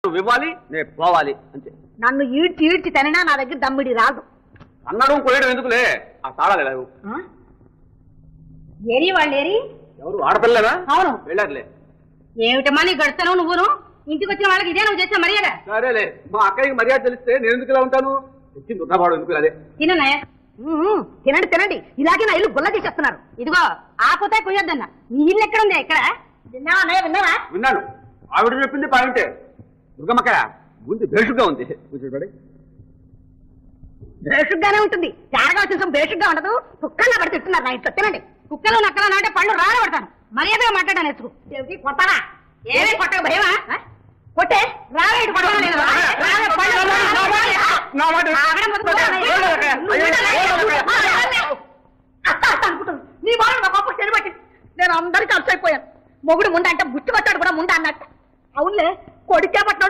నువ్వు ఇవ్వాలి నేను పోవాలి అంతే. నన్ను ఈడ్చి ఈడ్చి తిననా నా దగ్గర దమ్మిడి రాదు. అన్నడం కొయ్యడం ఎందుకులే, ఆ తాళాలి లేవు. ఏరి వాళ్ళు ఏరి ఎవరు ఆడపిల్లరా? అవును వెళ్ళారులే. ఏమిటమ్మా నీ గడుస్తాను నువ్వును? ఇంటికి వచ్చిన వాళ్ళకి ఇదే నువ్వు చేసిన మర్యాద. సరేలే, మా అక్కయ్యకి మర్యాద తెలిస్తే నేను ఎందుకు ఇలా ఉంటాను? తెచ్చింది ఉన్నవాడు ఎందుకు అదే. తిననే తినండి తినండి, ఇలాగే నా ఇల్లు గుల్ల తీసేస్తున్నారు. ఇదిగో ఆపోతే కుయ్యొద్దన్న. నీ ఇల్లు ఎక్కడుంది? ఎక్కడ విన్నావా? విన్నావా? విన్నాను. ఆవిడ చెప్పింది పాయింటే. దుర్గమ్మక్క ముందు బేషుగ్గా ఉంది. బేషుగ్గానే ఉంటుంది. చారగా చూసాం బేషుగ్గా ఉండదు. కుక్కల్లా పడి తిట్టున్నారు నా ఇంట్లో. తినండి. కుక్కలు నక్కలు నాటే పళ్ళు రాలబడతాను. మర్యాదగా మాట్లాడాను ఎత్తుకు. కొట్టారా? ఏమే కొట్టక భయమా? కొట్టే రావేడు నీ బాగా నా పాప చెడిపట్టి నేను అందరికీ అప్సైపోయాను. మొగుడు ముందంటే బుట్టి పట్టాడు కూడా ముందు అన్నట్టు. అవునులే, కొడికే పట్టాడు.